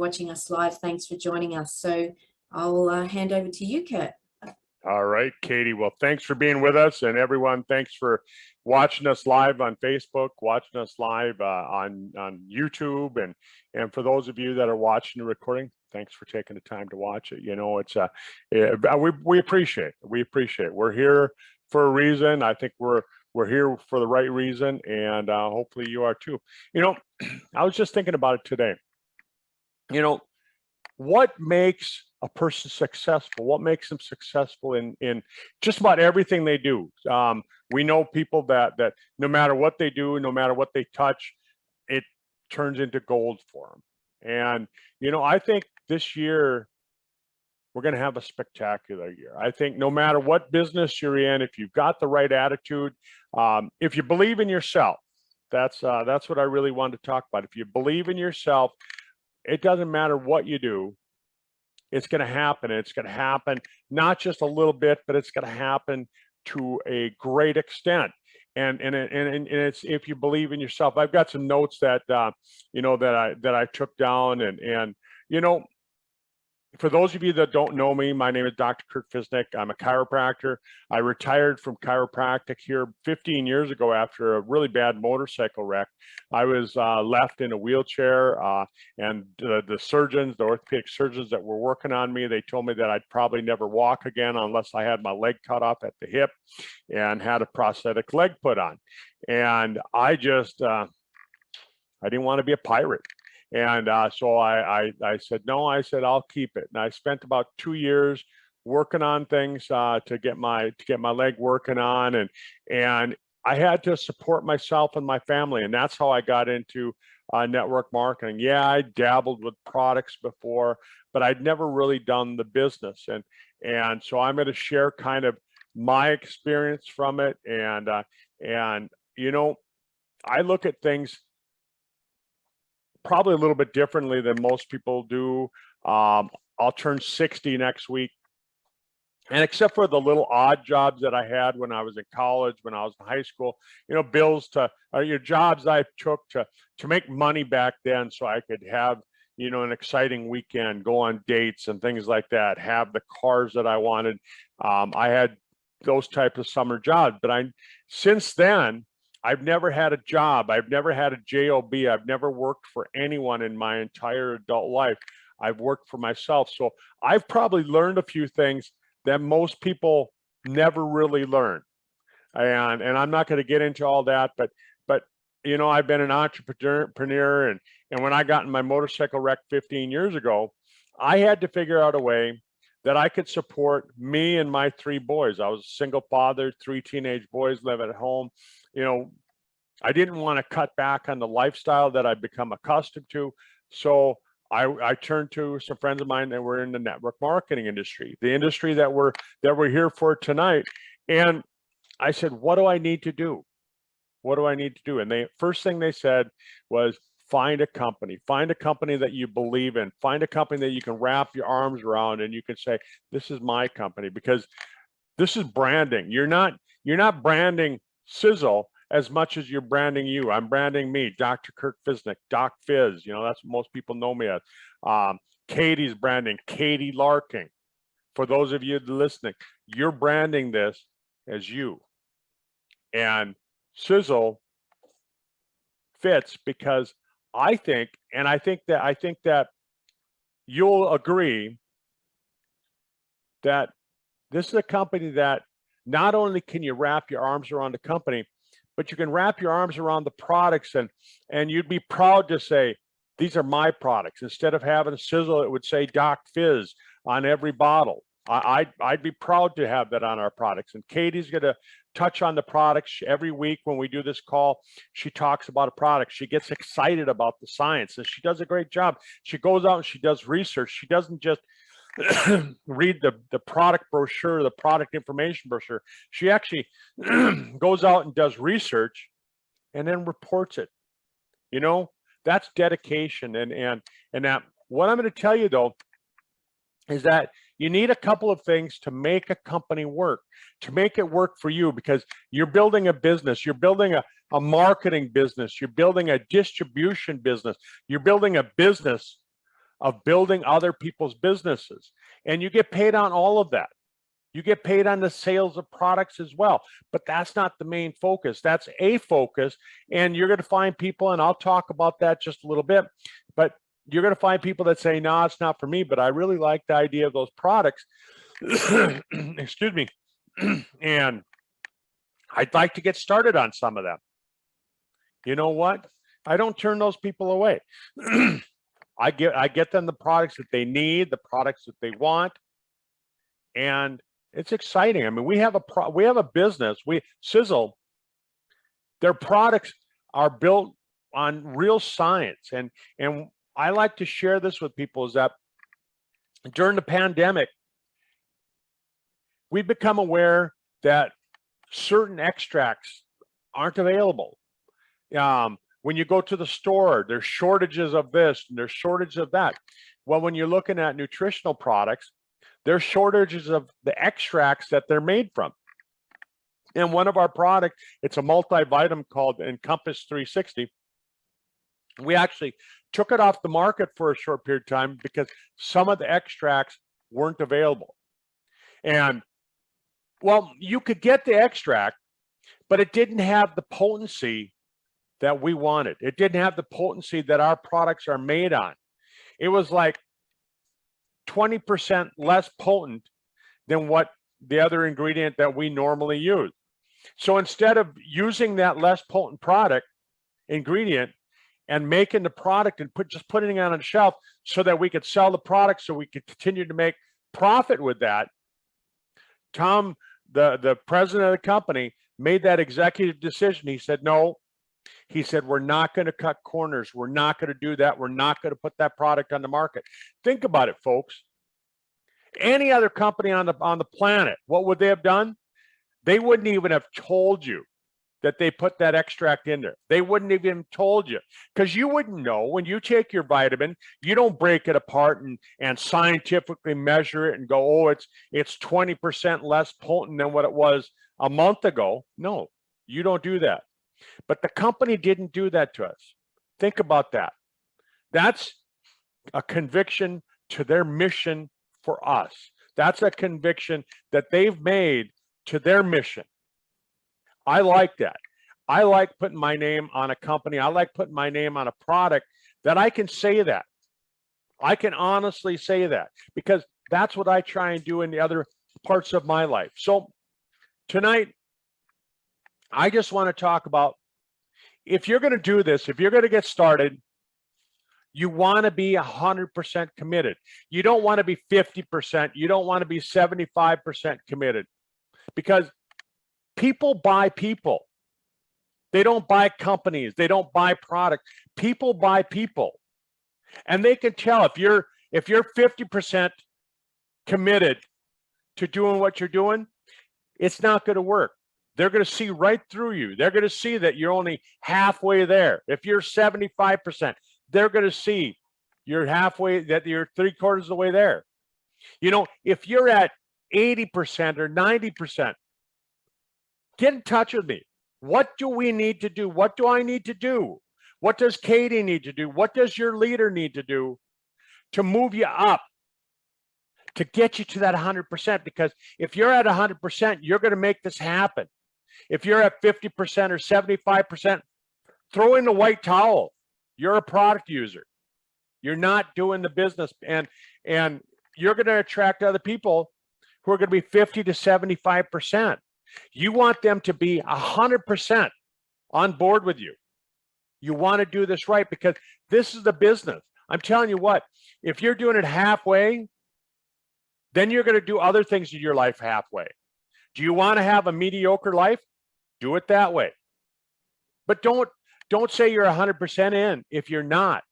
watching us live. Thanks for joining us. So I'll hand over to you, Kurt. All right, Katie. Well, thanks for being with us, and everyone, thanks for watching us live on Facebook, watching us live on YouTube, and for those of you that are watching the recording, thanks for taking the time to watch it. You know, it's we appreciate it. We appreciate it. We're here for a reason. I think we're here for the right reason, and hopefully you are too. You know, I was just thinking about it today. You know, what makes a person successful? What makes them successful in just about everything they do? We know people that no matter what they do, no matter what they touch, it turns into gold for them. And, you know, I think this year we're going to have a spectacular year. I think no matter what business you're in, if you've got the right attitude, if you believe in yourself, that's what I really wanted to talk about. If you believe in yourself, it doesn't matter what you do. It's going to happen. It's going to happen not just a little bit, but it's going to happen to a great extent. And it's if you believe in yourself. I've got some notes that you know that I took down, and you know, for those of you that don't know me, my name is Dr. Kurt Fisnick. I'm a chiropractor. I retired from chiropractic here 15 years ago after a really bad motorcycle wreck. I was left in a wheelchair, and the surgeons, the orthopedic surgeons that were working on me, they told me that I'd probably never walk again unless I had my leg cut off at the hip and had a prosthetic leg put on. And I just, I didn't want to be a pirate. And so I said, no, I said, I'll keep it. And I spent about 2 years working on things to get my leg working on. And I had to support myself and my family. And that's how I got into network marketing. Yeah, I dabbled with products before, but I'd never really done the business. And so I'm going to share kind of my experience from it. And you know, I look at things probably a little bit differently than most people do. I'll turn 60 next week. And except for the little odd jobs that I had when I was in college, when I was in high school, you know, your jobs I took to make money back then so I could have, you know, an exciting weekend, go on dates and things like that, have the cars that I wanted. I had those types of summer jobs, but since then, I've never had a job. I've never had a job. I've never worked for anyone in my entire adult life. I've worked for myself. So I've probably learned a few things that most people never really learn. And I'm not going to get into all that, but you know, I've been an entrepreneur, and when I got in my motorcycle wreck 15 years ago, I had to figure out a way that I could support me and my 3 boys. I was a single father, 3 teenage boys live at home. You know, I didn't want to cut back on the lifestyle that I've become accustomed to. So I turned to some friends of mine that were in the network marketing industry, the industry that we're here for tonight. And I said, what do I need to do? What do I need to do? And first thing they said was, find a company that you believe in, find a company that you can wrap your arms around and you can say, this is my company, because this is branding. You're not branding Sisel as much as you're branding you. I'm branding me, Dr. Kurt Fisnick, Doc Fizz. You know, that's what most people know me as. Katie's branding, Katie Larking. For those of you listening, you're branding this as you. And Sisel fits because I think that you'll agree that this is a company that not only can you wrap your arms around the company, but you can wrap your arms around the products, and you'd be proud to say, these are my products. Instead of having Sisel, it would say Doc Fizz on every bottle. I'd be proud to have that on our products. And Katie's going to touch on the products every week when we do this call. She talks about a product. She gets excited about the science, and she does a great job. She goes out and she does research. She doesn't just read the product brochure, the product information brochure. She actually goes out and does research and then reports it. You know, that's dedication. And that, what I'm going to tell you though is that you need a couple of things to make a company work, to make it work for you, because you're building a business, you're building a marketing business, you're building a distribution business, you're building a business of building other people's businesses. And you get paid on all of that. You get paid on the sales of products as well, but that's not the main focus. That's a focus, and you're going to find people, and I'll talk about that just a little bit, but you're going to find people that say, no, it's not for me, but I really like the idea of those products. Excuse me. And I'd like to get started on some of them. You know what? I don't turn those people away. I get them the products that they need, the products that they want, and it's exciting. I mean, we have a business. Sisel, their products are built on real science, and I like to share this with people is that during the pandemic, we've become aware that certain extracts aren't available. When you go to the store, there's shortages of this and there's shortages of that. Well, when you're looking at nutritional products, there's shortages of the extracts that they're made from. And one of our products, it's a multivitamin called Encompass 360. We actually took it off the market for a short period of time because some of the extracts weren't available. And well, you could get the extract, but it didn't have the potency that we wanted. It didn't have the potency that our products are made on. It was like 20% less potent than what the other ingredient that we normally use. So instead of using that less potent product ingredient and making the product and just putting it on a shelf so that we could sell the product so we could continue to make profit with that, Tom, the president of the company, made that executive decision. He said, no, he said, we're not going to cut corners. We're not going to do that. We're not going to put that product on the market. Think about it, folks. Any other company on the planet, what would they have done? They wouldn't even have told you that they put that extract in there. They wouldn't even told you, because you wouldn't know. When you take your vitamin, you don't break it apart and scientifically measure it and go, oh, it's 20% less potent than what it was a month ago. No, you don't do that. But the company didn't do that to us. Think about that. That's a conviction to their mission for us. That's a conviction that they've made to their mission. I like that. I like putting my name on a company. I like putting my name on a product that I can say that. I can honestly say that, because that's what I try and do in the other parts of my life. So tonight, I just want to talk about, if you're going to do this, if you're going to get started, you want to be 100% committed. You don't want to be 50%. You don't want to be 75% committed, because people buy people. They don't buy companies. They don't buy products. People buy people. And they can tell if you're 50% committed to doing what you're doing, it's not going to work. They're going to see right through you. They're going to see that you're only halfway there. If you're 75%, they're going to see you're halfway, that you're 3/4 of the way there. You know, if you're at 80% or 90%, get in touch with me. What do we need to do? What do I need to do? What does Katie need to do? What does your leader need to do to move you up, to get you to that 100%? Because if you're at 100%, you're going to make this happen. If you're at 50% or 75%, throw in the white towel. You're a product user. You're not doing the business, and you're going to attract other people who are going to be 50 to 75%. You want them to be 100% on board with you. You want to do this right, because this is the business. I'm telling you what, if you're doing it halfway, then you're going to do other things in your life halfway. Do you want to have a mediocre life? Do it that way. But don't say you're 100% in if you're not.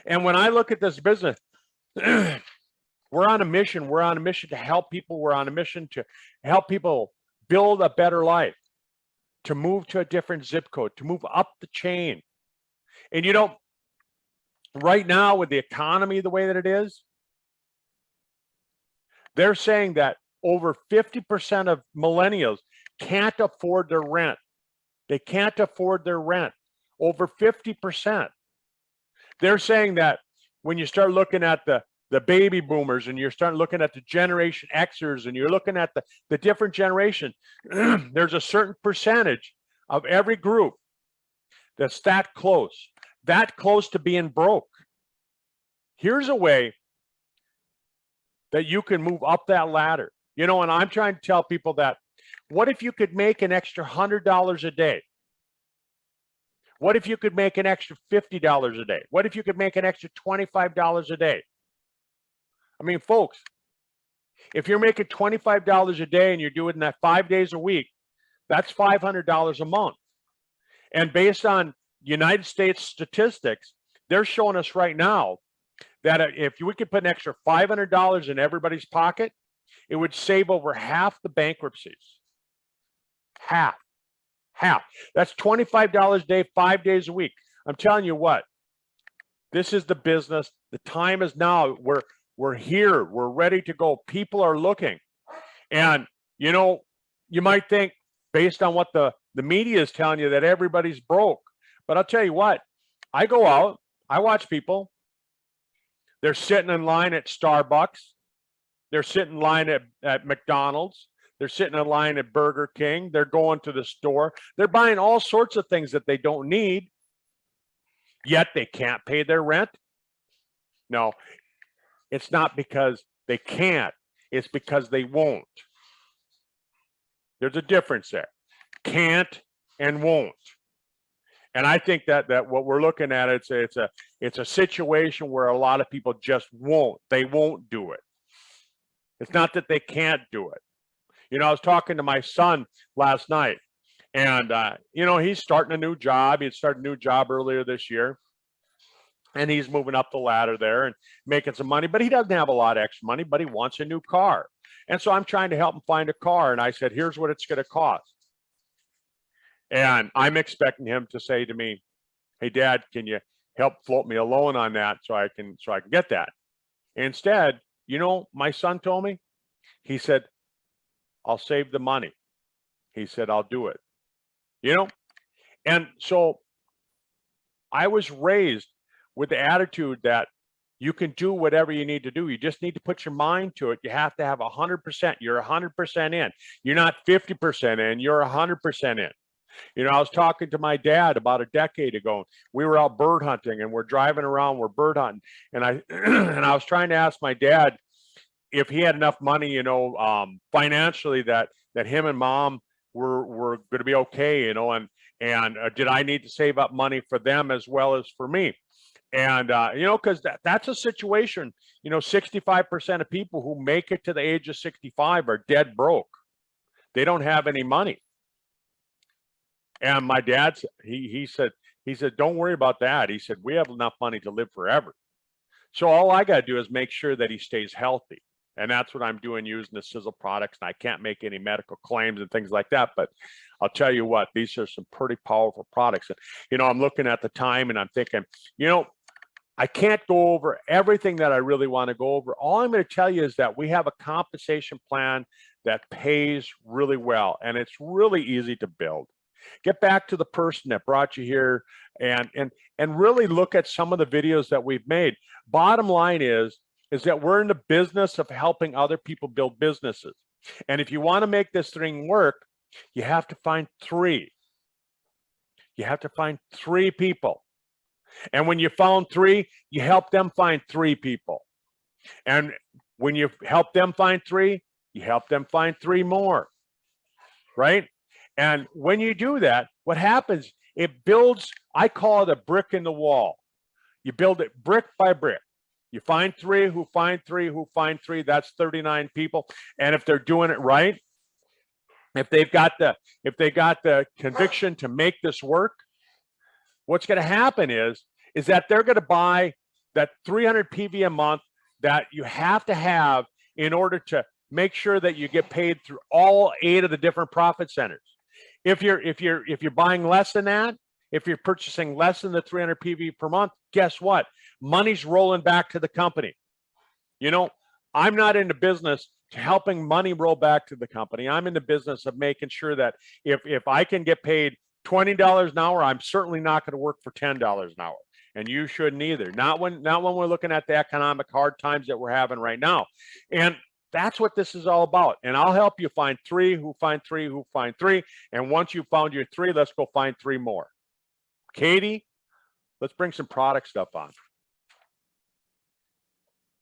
And when I look at this business, we're on a mission. We're on a mission to help people. We're on a mission to help people build a better life, to move to a different zip code, to move up the chain. And you know, right now with the economy the way that it is, they're saying that over 50% of millennials can't afford their rent. They can't afford their rent. Over 50%. They're saying that when you start looking at the baby boomers and you're starting looking at the Generation Xers and you're looking at the different generations, there's a certain percentage of every group that's that close to being broke. Here's a way that you can move up that ladder. You know, and I'm trying to tell people that, what if you could make an extra $100 a day? What if you could make an extra $50 a day? What if you could make an extra $25 a day? I mean, folks, if you're making $25 a day and you're doing that 5 days a week, that's $500 a month. And based on United States statistics, they're showing us right now that if we could put an extra $500 in everybody's pocket, it would save over half the bankruptcies. Half. That's $25 a day, 5 days a week. I'm telling you what, this is the business. The time is now. We're here. We're ready to go. People are looking. And, you know, you might think, based on what the media is telling you, that everybody's broke. But I'll tell you what, I go out, I watch people. They're sitting in line at Starbucks. They're sitting in line at McDonald's. They're sitting in line at Burger King. They're going to the store. They're buying all sorts of things that they don't need, yet they can't pay their rent. No, it's not because they can't. It's because they won't. There's a difference there. Can't and won't. And I think that what we're looking at, it's a situation where a lot of people just won't. They won't do it. It's not that they can't do it. You know, I was talking to my son last night, and you know, he's starting a new job. He had started a new job earlier this year, and he's moving up the ladder there and making some money. But he doesn't have a lot of extra money, but he wants a new car. And so I'm trying to help him find a car. And I said, here's what it's going to cost. And I'm expecting him to say to me, hey, Dad, can you help float me a loan on that so I can get that? Instead, you know, my son told me, he said, I'll save the money. He said, I'll do it. You know, and so I was raised with the attitude that you can do whatever you need to do. You just need to put your mind to it. You have to have 100%. You're 100% in. You're not 50% in. You're 100% in. You know, I was talking to my dad about a decade ago. We were out bird hunting, and we're driving around. We're bird hunting, and I was trying to ask my dad if he had enough money, you know, financially that him and Mom were going to be okay, you know, and did I need to save up money for them as well as for me? And you know, because that's a situation. You know, 65% of people who make it to the age of 65 are dead broke. They don't have any money. And my dad, he said, don't worry about that. He said, we have enough money to live forever. So all I got to do is make sure that he stays healthy. And that's what I'm doing using the Sisel products. And I can't make any medical claims and things like that. But I'll tell you what, these are some pretty powerful products. And, you know, I'm looking at the time and I'm thinking, you know, I can't go over everything that I really want to go over. All I'm going to tell you is that we have a compensation plan that pays really well. And it's really easy to build. Get back to the person that brought you here and really look at some of the videos that we've made. Bottom line is that we're in the business of helping other people build businesses. And if you want to make this thing work, you have to find three. You have to find three people. And when you found three, you help them find three people. And when you help them find three, you help them find three more, right? And when you do that, what happens, it builds, I call it a brick in the wall. You build it brick by brick. You find three who find three who find three, that's 39 people. And if they're doing it right, if they got the conviction to make this work, what's going to happen is that they're going to buy that 300 PV a month that you have to have in order to make sure that you get paid through all 8 of the different profit centers. If you're buying less than that, if you're purchasing less than the 300 PV per month, guess what? Money's rolling back to the company. You know, I'm not in the business to helping money roll back to the company. I'm in the business of making sure that if I can get paid $20 an hour, I'm certainly not going to work for $10 an hour. and you shouldn't either. Not when we're looking at the economic hard times that we're having right now. And that's what this is all about. And I'll help you find three who find three who find three. And once you've found your three, let's go find three more. Katie, let's bring some product stuff on.